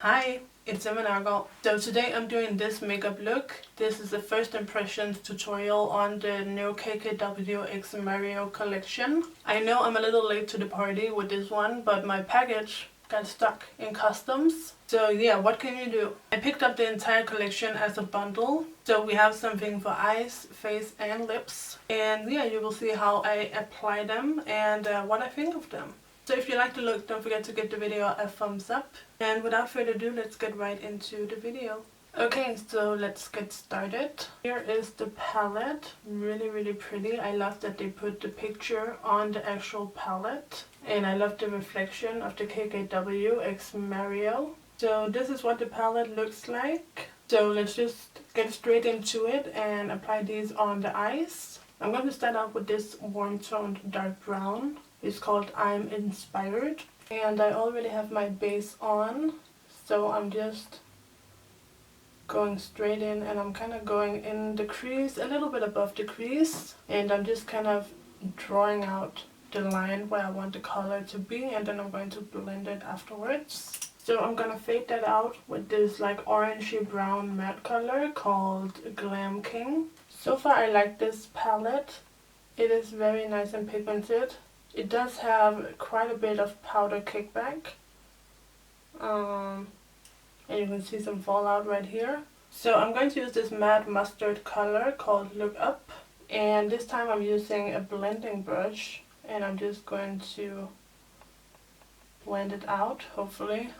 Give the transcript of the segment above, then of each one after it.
Hi, it's Nørgaard. So today I'm doing this makeup look. This is the first impressions tutorial on the new KKW X Mario collection. I know I'm a little late to the party with this one, but my package got stuck in customs. So yeah, what can you do? I picked up the entire collection as a bundle. So we have something for eyes, face and lips. And yeah, you will see how I apply them and what I think of them. So if you like the look, don't forget to give the video a thumbs up. And without further ado, let's get right into the video. Okay, so let's get started. Here is the palette. Really pretty. I love that they put the picture on the actual palette. And I love the reflection of the KKW X Mario. So this is what the palette looks like. So let's just get straight into it and apply these on the eyes. I'm going to start out with this warm toned dark brown. It's called I'm Inspired. And I already have my base on. So I'm just going straight in and I'm kind of going in the crease, a little bit above the crease. And I'm just kind of drawing out the line where I want the color to be. And then I'm going to blend it afterwards. So I'm going to fade that out with this like orangey brown matte color called Glam King. So far I like this palette. It is very nice and pigmented. It does have quite a bit of powder kickback. And you can see some fallout right here. So I'm going to use this matte mustard color called Look Up. And this time I'm using a blending brush. And I'm just going to blend it out, hopefully.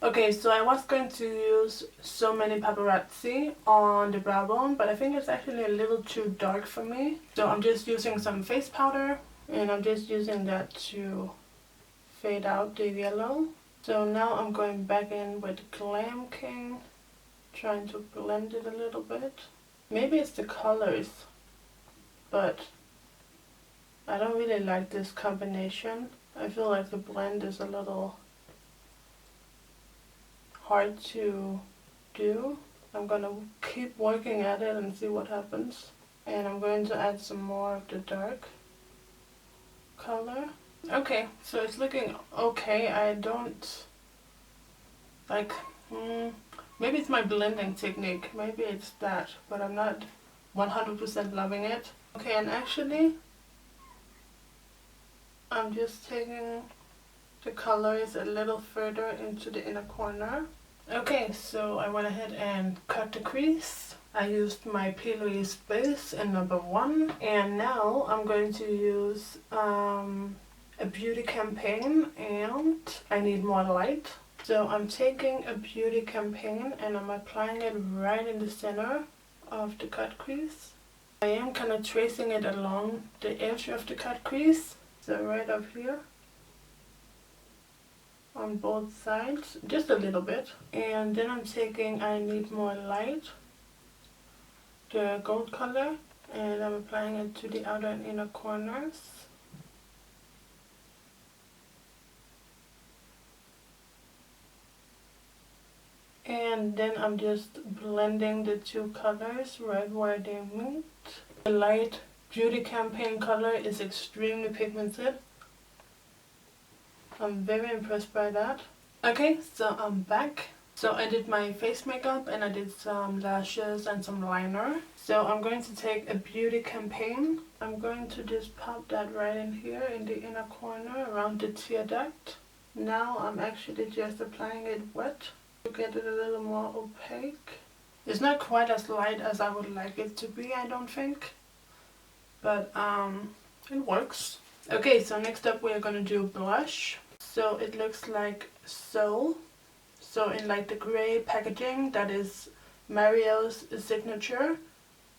Okay, so I was going to use So Many Paparazzi on the brow bone, but I think it's actually a little too dark for me. So I'm just using some face powder, and I'm just using that to fade out the yellow. So now I'm going back in with Glam King, trying to blend it a little bit. Maybe it's the colors, but I don't really like this combination. I feel like the blend is a little hard to do. I'm gonna keep working at it and see what happens. And I'm going to add some more of the dark color. Okay, so it's looking okay. I don't like, maybe it's my blending technique. Maybe it's that, but I'm not 100% loving it. Okay, and actually, I'm just taking the colors a little further into the inner corner. Okay, so I went ahead and cut the crease. I used my P. Louise base in number 1. And now I'm going to use a beauty campaign, and I need more light. So I'm taking a beauty campaign and I'm applying it right in the center of the cut crease. I am kind of tracing it along the edge of the cut crease. So right up here. On both sides, just a little bit. And then I'm taking I Need More Light, the gold color, and I'm applying it to the outer and inner corners. And then I'm just blending the two colors right where they meet. The light beauty campaign color is extremely pigmented. I'm very impressed by that. Okay, so I'm back. So I did my face makeup and I did some lashes and some liner. So I'm going to take a beauty campaign. I'm going to just pop that right in here in the inner corner around the tear duct. Now I'm actually just applying it wet to get it a little more opaque. It's not quite as light as I would like it to be, I don't think. But it works. Okay, so next up we're gonna do blush. So it looks like so. So in like the gray packaging, that is Mario's signature.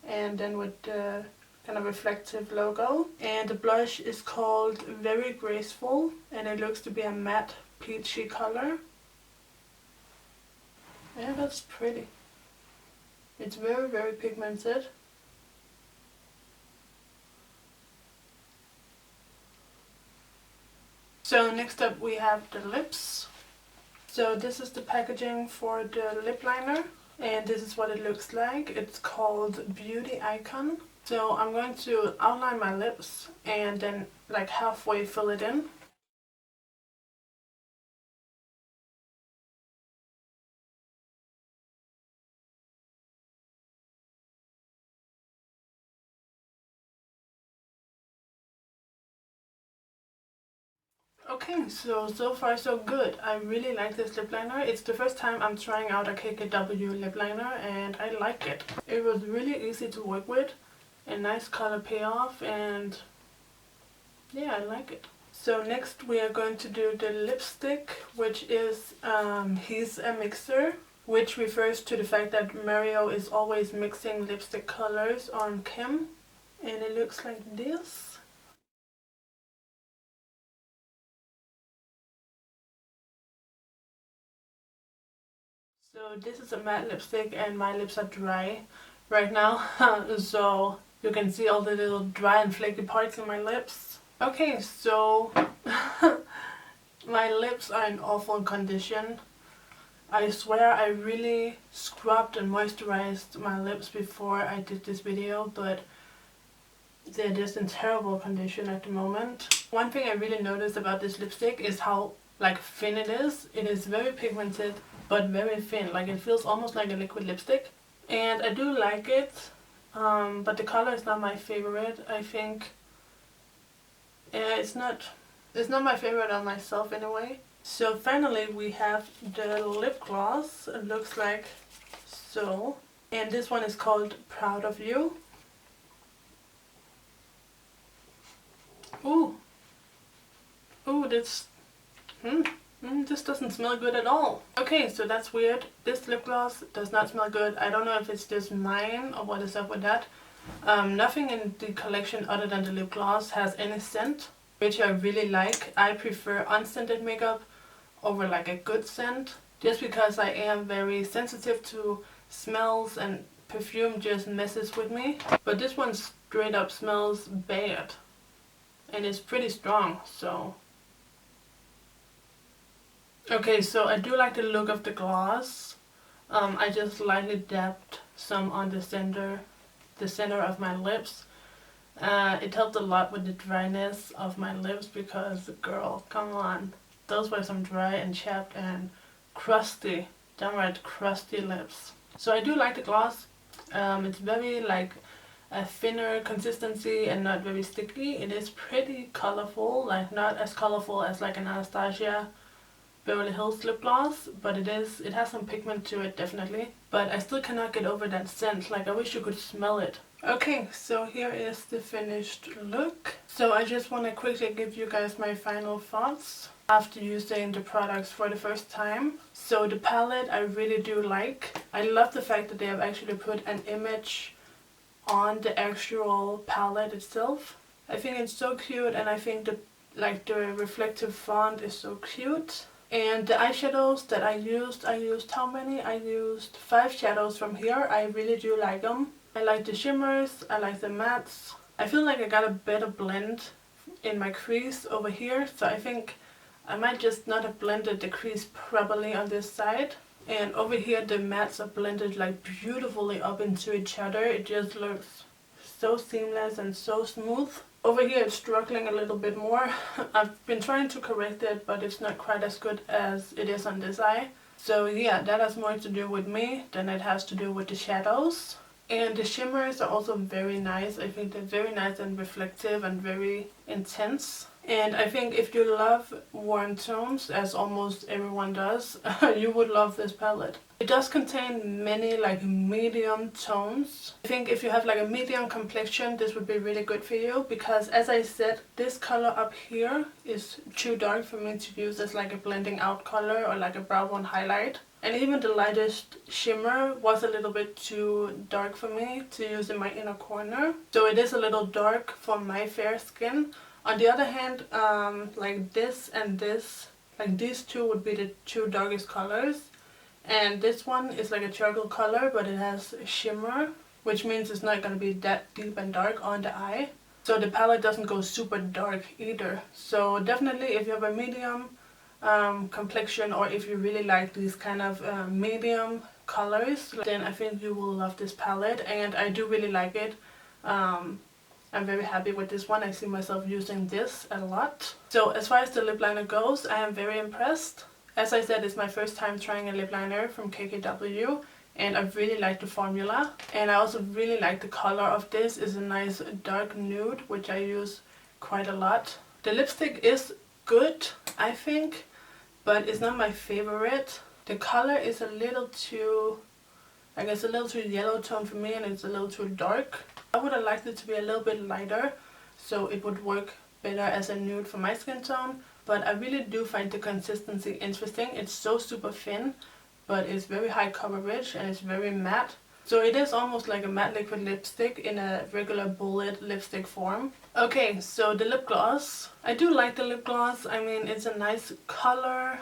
And then with the kind of reflective logo. And the blush is called Very Graceful. And it looks to be a matte peachy color. Yeah, that's pretty. It's very pigmented. So next up we have the lips. So this is the packaging for the lip liner, and this is what it looks like. It's called Beauty Icon. So I'm going to outline my lips and then like halfway fill it in. Okay, so far so good. I really like this lip liner. It's the first time I'm trying out a KKW lip liner and I like it. It was really easy to work with, a nice color payoff, and yeah, I like it. So next we are going to do the lipstick, which is He's a Mixer, which refers to the fact that Mario is always mixing lipstick colors on Kim, and it looks like this. So this is a matte lipstick and my lips are dry right now, so you can see all the little dry and flaky parts in my lips. Okay, so my lips are in awful condition. I swear I really scrubbed and moisturized my lips before I did this video, but they're just in terrible condition at the moment. One thing I really noticed about this lipstick is how like thin it is. It is very pigmented but very thin, like it feels almost like a liquid lipstick, and I do like it, but the color is not my favorite. I think it's not my favorite on myself anyway. So finally we have the lip gloss. It looks like so, and this one is called Proud of You. Ooh, this this doesn't smell good at all. Okay, so that's weird. This lip gloss does not smell good. I don't know if it's just mine or what is up with that. Nothing in the collection other than the lip gloss has any scent, which I really like. I prefer unscented makeup over like a good scent, just because I am very sensitive to smells and perfume just messes with me. But this one straight up smells bad, and it's pretty strong, so... Okay, so I do like the look of the gloss. I just lightly dabbed some on the center of my lips. It helped a lot with the dryness of my lips because, girl, come on. Those were some dry and chapped and crusty, downright crusty lips. So I do like the gloss. It's very like a thinner consistency and not very sticky. It is pretty colorful, like not as colorful as like an Anastasia Beverly Hills lip gloss, but it has some pigment to it, definitely. But I still cannot get over that scent. Like, I wish you could smell it. Okay, so here is the finished look. So I just want to quickly give you guys my final thoughts after using the products for the first time. So the palette I really do like. I love the fact that they have actually put an image on the actual palette itself. I think it's so cute, and I think the reflective font is so cute. And the eyeshadows that I used how many? I used 5 shadows from here. I really do like them. I like the shimmers, I like the mattes. I feel like I got a better blend in my crease over here, so I think I might just not have blended the crease properly on this side. And over here the mattes are blended like beautifully up into each other. It just looks so seamless and so smooth. Over here it's struggling a little bit more. I've been trying to correct it, but it's not quite as good as it is on this eye. So yeah, that has more to do with me than it has to do with the shadows. And the shimmers are also very nice. I think they're very nice and reflective and very intense. And I think if you love warm tones, as almost everyone does, you would love this palette. It does contain many like medium tones. I think if you have like a medium complexion, this would be really good for you, because as I said, this color up here is too dark for me to use as like a blending out color or like a brow bone highlight. And even the lightest shimmer was a little bit too dark for me to use in my inner corner. So it is a little dark for my fair skin. On the other hand, like this and this, like these two would be the two darkest colors. And this one is like a charcoal color, but it has shimmer, which means it's not going to be that deep and dark on the eye. So the palette doesn't go super dark either. So definitely if you have a medium complexion, or if you really like these kind of medium colors, then I think you will love this palette, and I do really like it. I'm very happy with this one. I see myself using this a lot. So as far as the lip liner goes, I am very impressed. As I said, it's my first time trying a lip liner from KKW, and I really like the formula. And I also really like the color of this. It's a nice dark nude, which I use quite a lot. The lipstick is good, I think, but it's not my favorite. The color is a little too, I guess, a little too yellow tone for me, and it's a little too dark. I would have liked it to be a little bit lighter, so it would work better as a nude for my skin tone. But I really do find the consistency interesting. It's so super thin, but it's very high coverage and it's very matte. So it is almost like a matte liquid lipstick in a regular bullet lipstick form. Okay, so the lip gloss. I do like the lip gloss. I mean, it's a nice color.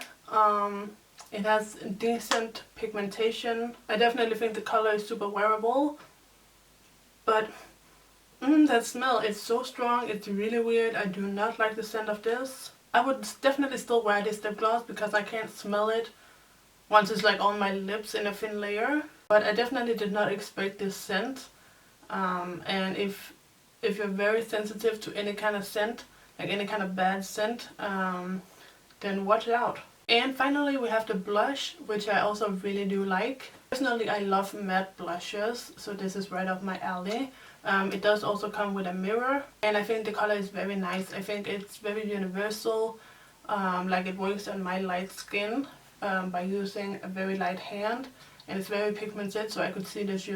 It has decent pigmentation. I definitely think the color is super wearable. But that smell is so strong. It's really weird. I do not like the scent of this. I would definitely still wear this lip gloss because I can't smell it once it's like on my lips in a thin layer. But I definitely did not expect this scent. And if you're very sensitive to any kind of scent, like any kind of bad scent, then watch out. And finally we have the blush, which I also really do like. Personally, I love matte blushes, so this is right up my alley. It does also come with a mirror, and I think the color is very nice. I think it's very universal, like it works on my light skin by using a very light hand, and it's very pigmented, so I could see this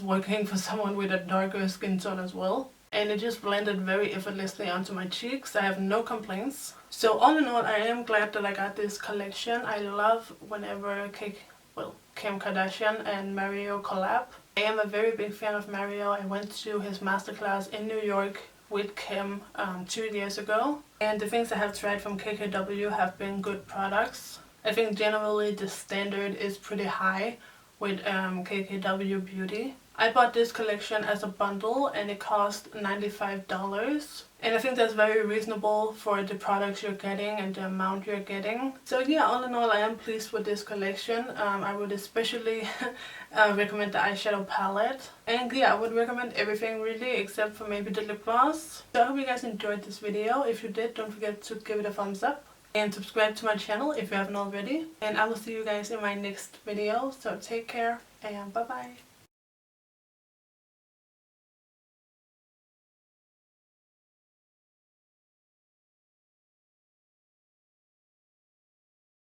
working for someone with a darker skin tone as well. And it just blended very effortlessly onto my cheeks. I have no complaints. So all in all, I am glad that I got this collection. I love whenever Kim Kardashian and Mario collab. I am a very big fan of Mario. I went to his masterclass in New York with Kim 2 years ago. And the things I have tried from KKW have been good products. I think generally the standard is pretty high with KKW Beauty. I bought this collection as a bundle and it cost $95. And I think that's very reasonable for the products you're getting and the amount you're getting. So yeah, all in all, I am pleased with this collection. I would especially recommend the eyeshadow palette. And yeah, I would recommend everything really except for maybe the lip gloss. So I hope you guys enjoyed this video. If you did, don't forget to give it a thumbs up. And subscribe to my channel if you haven't already. And I will see you guys in my next video. So take care and bye bye.